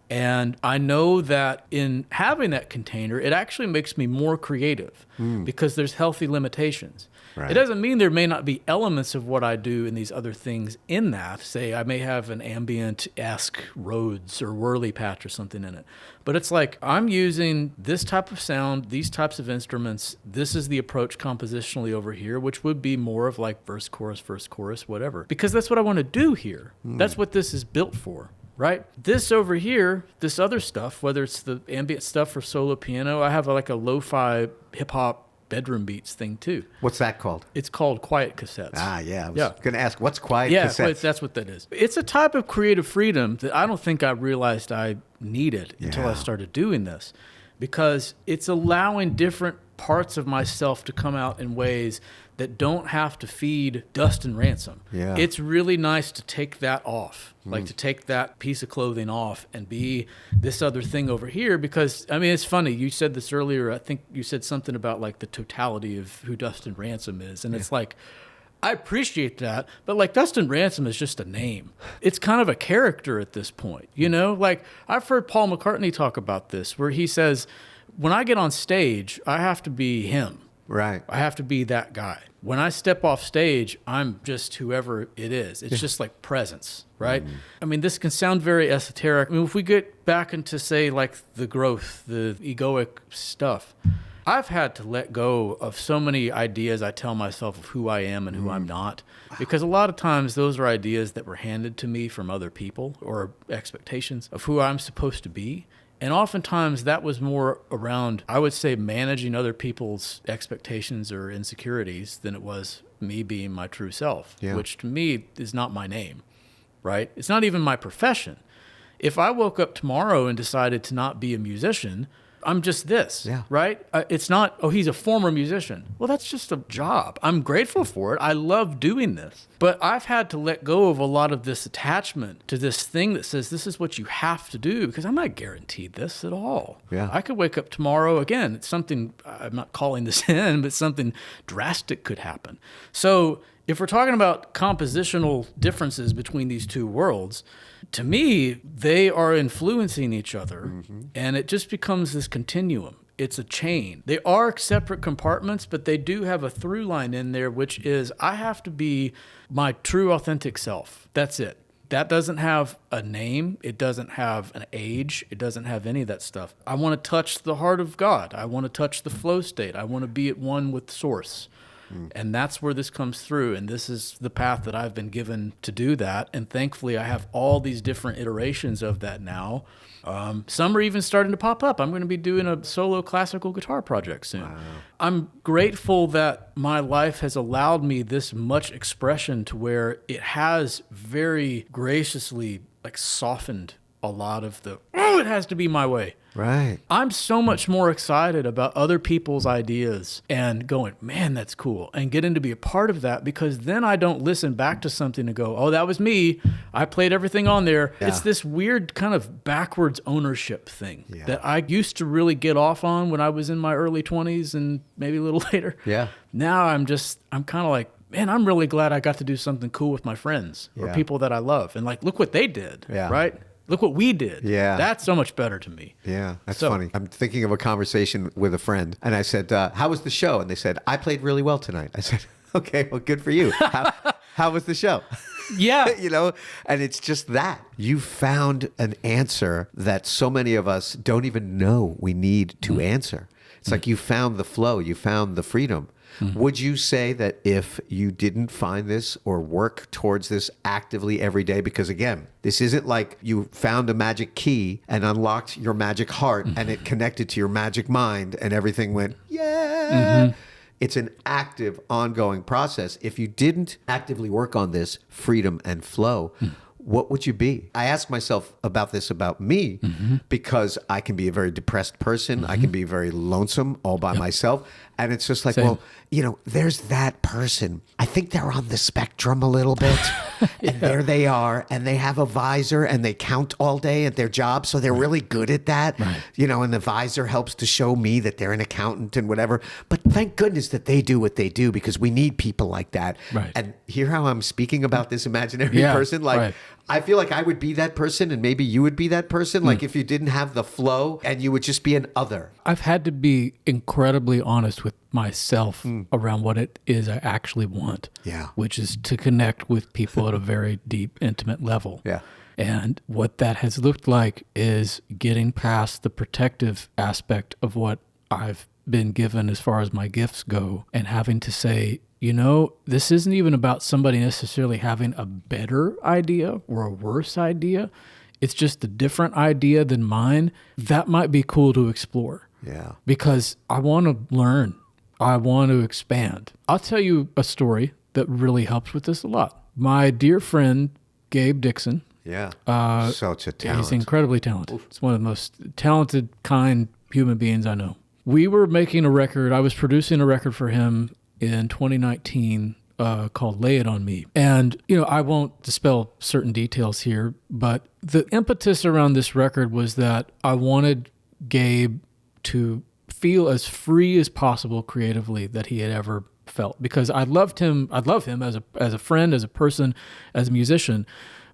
And I know that in having that container, it actually makes me more creative because there's healthy limitations. Right. It doesn't mean there may not be elements of what I do in these other things in that. Say I may have an ambient-esque Rhodes or whirly patch or something in it. But it's like I'm using this type of sound, these types of instruments. This is the approach compositionally over here, which would be more of like verse, chorus, whatever. Because that's what I want to do here. That's what this is built for. Right? This over here, this other stuff, whether it's the ambient stuff or solo piano, I have like a lo-fi hip-hop bedroom beats thing too. What's that called? It's called quiet cassettes. Ah, yeah. I was Yeah. going to ask, what's quiet Yeah, cassettes? well, that's what that is. It's a type of creative freedom that I don't think I realized I needed until I Yeah. started doing this, because it's allowing different parts of myself to come out in ways that don't have to feed Dustin Ransom. Yeah. It's really nice to take that off, like to take that piece of clothing off and be this other thing over here. Because, I mean, it's funny. You said this earlier. I think you said something about like the totality of who Dustin Ransom is. And it's like, I appreciate that, but like Dustin Ransom is just a name. It's kind of a character at this point, you know? Like I've heard Paul McCartney talk about this, where he says, when I get on stage, I have to be him. Right. I have to be that guy. When I step off stage, I'm just whoever it is. It's just like presence, right? I mean, this can sound very esoteric. I mean, if we get back into, say, like the growth, the egoic stuff, I've had to let go of so many ideas I tell myself of who I am and who I'm not, because a lot of times those are ideas that were handed to me from other people or expectations of who I'm supposed to be. And oftentimes that was more around, I would say, managing other people's expectations or insecurities than it was me being my true self, Yeah. which to me is not my name, right? It's not even my profession. If I woke up tomorrow and decided to not be a musician, I'm just this, Yeah. right? It's not, oh, he's a former musician. Well, that's just a job. I'm grateful for it. I love doing this. But I've had to let go of a lot of this attachment to this thing that says this is what you have to do, because I'm not guaranteed this at all. Yeah. I could wake up tomorrow, again, it's something, I'm not calling this in, but something drastic could happen. So if we're talking about compositional differences between these two worlds, to me, they are influencing each other, and it just becomes this continuum. It's a chain. They are separate compartments, but they do have a through line in there, which is I have to be my true, authentic self. That's it. That doesn't have a name. It doesn't have an age. It doesn't have any of that stuff. I want to touch the heart of God. I want to touch the flow state. I want to be at one with Source. And that's where this comes through. And this is the path that I've been given to do that. And thankfully, I have all these different iterations of that now. Some are even starting to pop up. I'm going to be doing a solo classical guitar project soon. Wow. I'm grateful that my life has allowed me this much expression to where it has very graciously like softened a lot of the, oh, it has to be my way. Right. I'm so much more excited about other people's ideas and going, man, that's cool, and getting to be a part of that, because then I don't listen back to something and go, oh, that was me. I played everything on there. Yeah. It's this weird kind of backwards ownership thing that I used to really get off on when I was in my early 20s and maybe a little later. Yeah. Now I'm kind of like, man, I'm really glad I got to do something cool with my friends or people that I love. And like, look what they did, right? Look what we did. Yeah. That's so much better to me. Yeah, that's So- funny. I'm thinking of a conversation with a friend, and I said, how was the show? And they said, I played really well tonight. I said, okay, well, good for you. How was the show? Yeah. You know, and it's just that. You found an answer that so many of us don't even know we need to answer. It's like you found the flow, you found the freedom. Would you say that if you didn't find this or work towards this actively every day, because again, this isn't like you found a magic key and unlocked your magic heart and it connected to your magic mind and everything went, yeah. It's an active, ongoing process. If you didn't actively work on this freedom and flow, what would you be? I ask myself about this about me because I can be a very depressed person. I can be very lonesome all by myself. And it's just like, Same. well, you know, there's that person. I think they're on the spectrum a little bit. And there they are. And they have a visor and they count all day at their job. So they're really good at that. You know, and the visor helps to show me that they're an accountant and whatever. But thank goodness that they do what they do, because we need people like that. Right. And hear how I'm speaking about this imaginary Yeah, person? Like, right. I feel like I would be that person, and maybe you would be that person. Like if you didn't have the flow and you would just be an other. I've had to be incredibly honest with myself around what it is I actually want. Yeah. Which is to connect with people at a very deep, intimate level. Yeah. And what that has looked like is getting past the protective aspect of what I've been given as far as my gifts go, and having to say, you know, this isn't even about somebody necessarily having a better idea or a worse idea. It's just a different idea than mine. That might be cool to explore. Yeah. Because I want to learn I want to expand. I'll tell you a story that really helps with this a lot. My dear friend, Gabe Dixon. Yeah. Such a He's talent. incredibly talented. It's one of the most talented, kind human beings I know. We were making a record. I was producing a record for him in 2019 called Lay It On Me. And, I won't dispel certain details here, but the impetus around this record was that I wanted Gabe to feel as free as possible creatively that he had ever felt, because I love him as a friend, as a person, as a musician.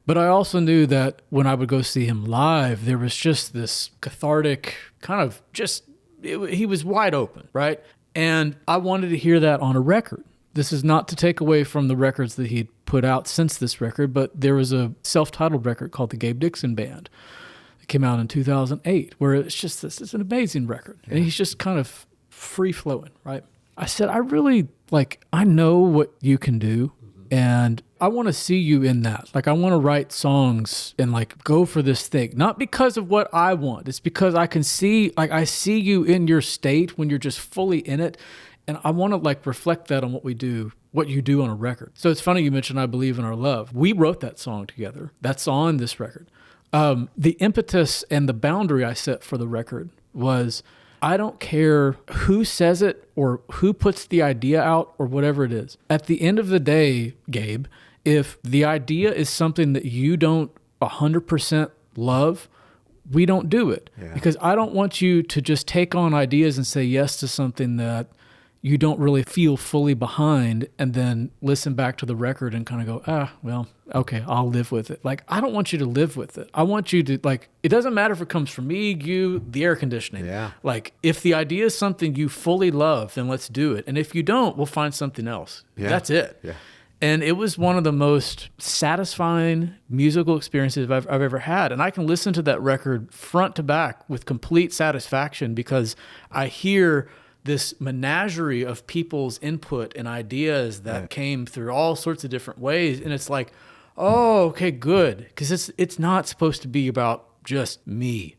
But I also knew that when I would go see him live, there was just this cathartic kind of he was wide open, right? And I wanted to hear that on a record. This is not to take away from the records that he'd put out since this record, but there was a self-titled record called The Gabe Dixon Band. It came out in 2008, where it's just, this is an amazing record. Yeah. And he's just kind of free-flowing, right? I said, I know what you can do, and I want to see you in that. I want to write songs and go for this thing. Not because of what I want. It's because I can see, I see you in your state when you're just fully in it. And I want to reflect that on what you do on a record. So it's funny you mentioned I Believe in Our Love. We wrote that song together. That's on this record. The impetus and the boundary I set for the record was, I don't care who says it or who puts the idea out or whatever it is. At the end of the day, Gabe, if the idea is something that you don't 100% love, we don't do it. Yeah. Because I don't want you to just take on ideas and say yes to something that you don't really feel fully behind and then listen back to the record and kind of go, well, okay, I'll live with it. I don't want you to live with it. I want you to, it doesn't matter if it comes from me, you, the air conditioning. Yeah. If the idea is something you fully love, then let's do it. And if you don't, we'll find something else. Yeah. That's it. Yeah. And it was one of the most satisfying musical experiences I've ever had. And I can listen to that record front to back with complete satisfaction because I hear this menagerie of people's input and ideas that came through all sorts of different ways. And it's oh, okay, good. Because it's not supposed to be about just me,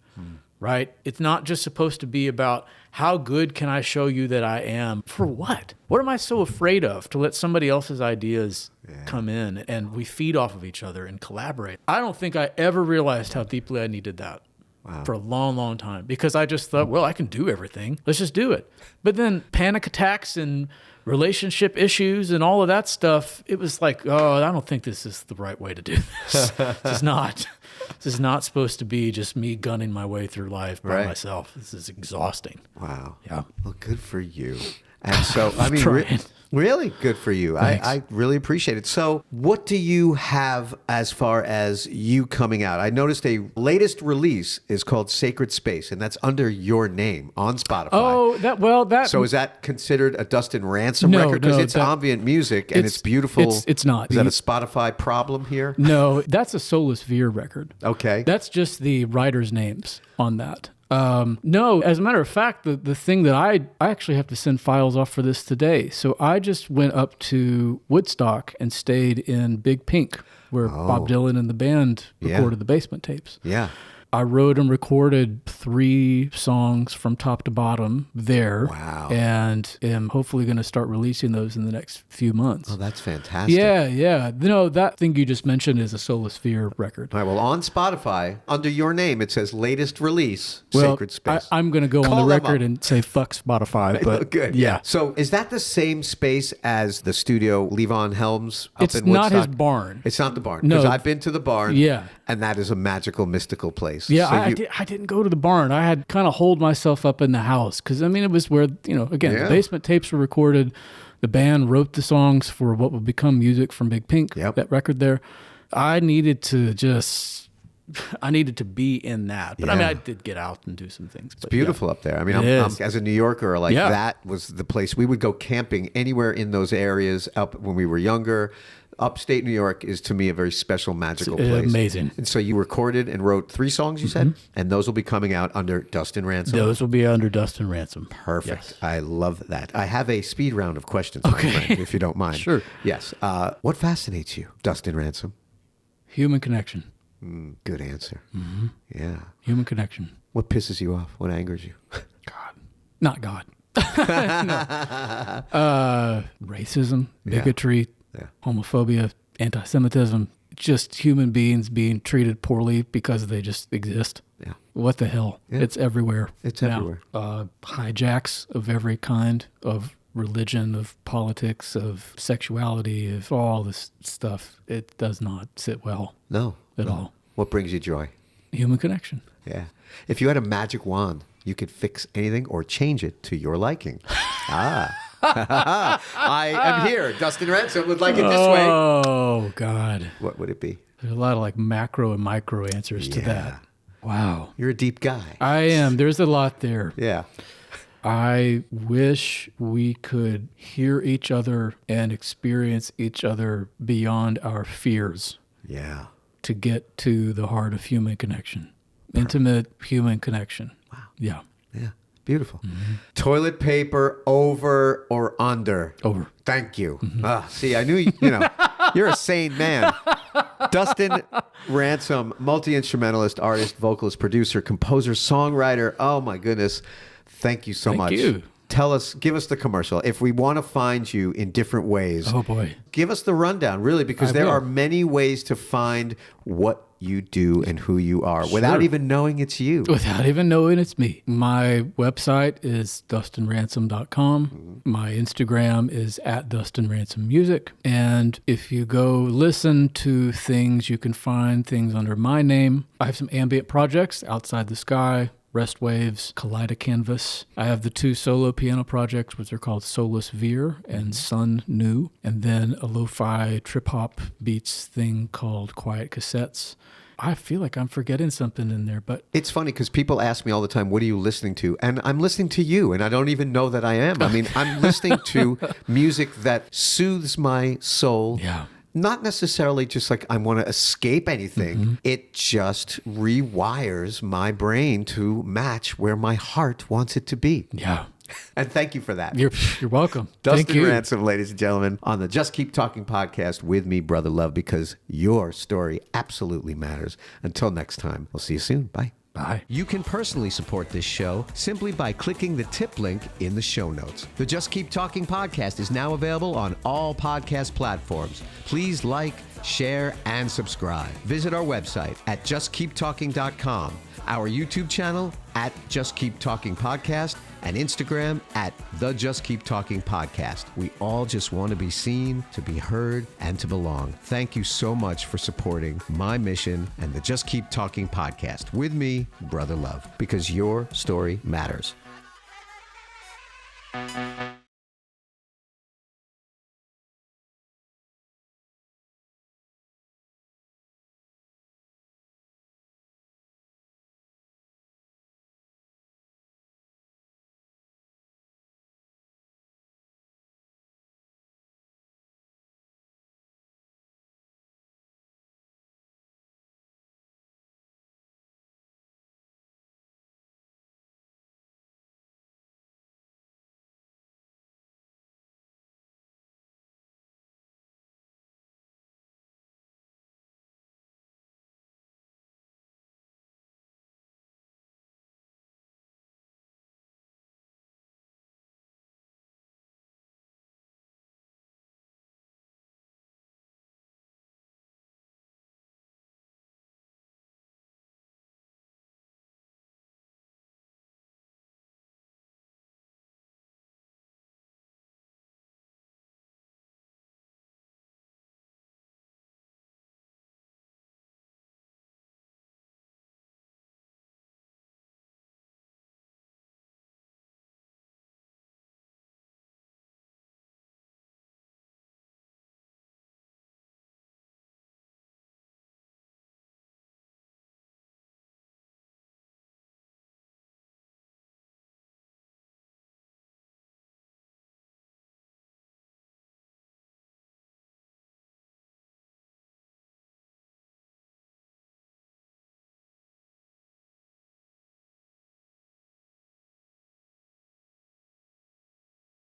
right? It's not just supposed to be about how good can I show you that I am. For what? What am I so afraid of to let somebody else's ideas come in and we feed off of each other and collaborate? I don't think I ever realized how deeply I needed that. Wow. For a long, long time, because I just thought, well, I can do everything. Let's just do it. But then panic attacks and relationship issues and all of that stuff, it was I don't think this is the right way to do this. This is not supposed to be just me gunning my way through life by myself. This is exhausting. Wow. Yeah. Well, good for you. And so, I mean, really good for you. I really appreciate it. So what do you have as far as you coming out? I noticed a latest release is called Sacred Space, and that's under your name on Spotify. Oh, So is that considered a Dustin Ransom record? Because it's ambient music and it's beautiful. It's not. Is that a Spotify problem here? No, that's a Solus Veer record. Okay. That's just the writers' names on that. No, as a matter of fact, the thing that I actually have to send files off for this today. So I just went up to Woodstock and stayed in Big Pink, where Bob Dylan and the band recorded the basement tapes. Yeah. I wrote and recorded 3 songs from top to bottom there. Wow. And am hopefully going to start releasing those in the next few months. Oh, that's fantastic. Yeah. No, that thing you just mentioned is a Solus Veer record. All right, well, on Spotify, under your name, it says latest release, Sacred Space. I'm going to go on the record and say fuck Spotify. But good. Yeah. So is that the same space as the studio Levon Helms up it's in Woodstock? Not his barn. It's not the barn. No. Because I've been to the barn. Yeah. And that is a magical, mystical place. Yeah, So I didn't go to the barn. I had kind of holed myself up in the house because, I mean, it was where, again, the basement tapes were recorded. The band wrote the songs for what would become music from Big Pink, that record there. I needed to be in that. But I mean, I did get out and do some things. It's beautiful up there. I mean, I'm, as a New Yorker, that was the place. We would go camping anywhere in those areas up when we were younger. Upstate New York is, to me, a very special, magical place. Amazing. And so you recorded and wrote 3 songs, you said? And those will be coming out under Dustin Ransom? Those will be under Dustin Ransom. Perfect. Yes. I love that. I have a speed round of questions, my friend, if you don't mind. Sure. Yes. What fascinates you, Dustin Ransom? Human connection. Good answer. Yeah. Human connection. What pisses you off? What angers you? God. Not God. Racism, bigotry, Yeah. homophobia, anti-Semitism, just human beings being treated poorly because they just exist. Yeah. What the hell? Yeah. It's everywhere. It's now. everywhere. Hijacks of every kind, of religion, of politics, of sexuality, of all this stuff. It does not sit well No. at all. What brings you joy? Human connection. Yeah. If you had a magic wand, you could fix anything or change it to your liking. I am here. Dustin Ransom would like it this way. Oh, God. What would it be? There's a lot of like macro and micro answers to that. Wow. You're a deep guy. I am. There's a lot there. Yeah. I wish we could hear each other and experience each other beyond our fears Yeah. to get to the heart of human connection. Intimate human connection. Wow. Yeah. Yeah. Beautiful. Toilet paper over or under? Over. Thank you. See, I knew, you're a sane man. Dustin Ransom, multi-instrumentalist, artist, vocalist, producer, composer, songwriter. Oh, my goodness. Thank you so much. Thank you. Give us the commercial. If we want to find you in different ways, Oh, boy. give us the rundown, really, because I there will. are many ways to find what you do and who you are without Sure. even knowing it's you. Without even knowing it's me. My website is dustinransom.com. My Instagram is @DustinRansomMusic. And if you go listen to things, you can find things under my name. I have some ambient projects, Outside the Sky, Rest Waves, Kaleidocanvas. I have the 2 solo piano projects, which are called Solus Veer and Sun New, and then a lo-fi trip-hop beats thing called Quiet Cassettes. I feel like I'm forgetting something in there, but It's funny because people ask me all the time, what are you listening to? And I'm listening to you, and I don't even know that I am. I mean, I'm listening to music that soothes my soul. Yeah. Not necessarily just like I want to escape anything. It just rewires my brain to match where my heart wants it to be. yeah. And thank you for that. You're welcome. Dustin Thank you. Ransom, ladies and gentlemen, on the Just Keep Talking podcast with me, Brother Love, because your story absolutely matters. Until next time, we'll see you soon. Bye. Bye. You can personally support this show simply by clicking the tip link in the show notes. The Just Keep Talking podcast is now available on all podcast platforms. Please like, share, and subscribe. Visit our website at justkeeptalking.com, our YouTube channel at Just Keep Talking Podcast, and Instagram at The Just Keep Talking Podcast. We all just want to be seen, to be heard, and to belong. Thank you so much for supporting my mission and the Just Keep Talking Podcast with me, Brother Love, because your story matters.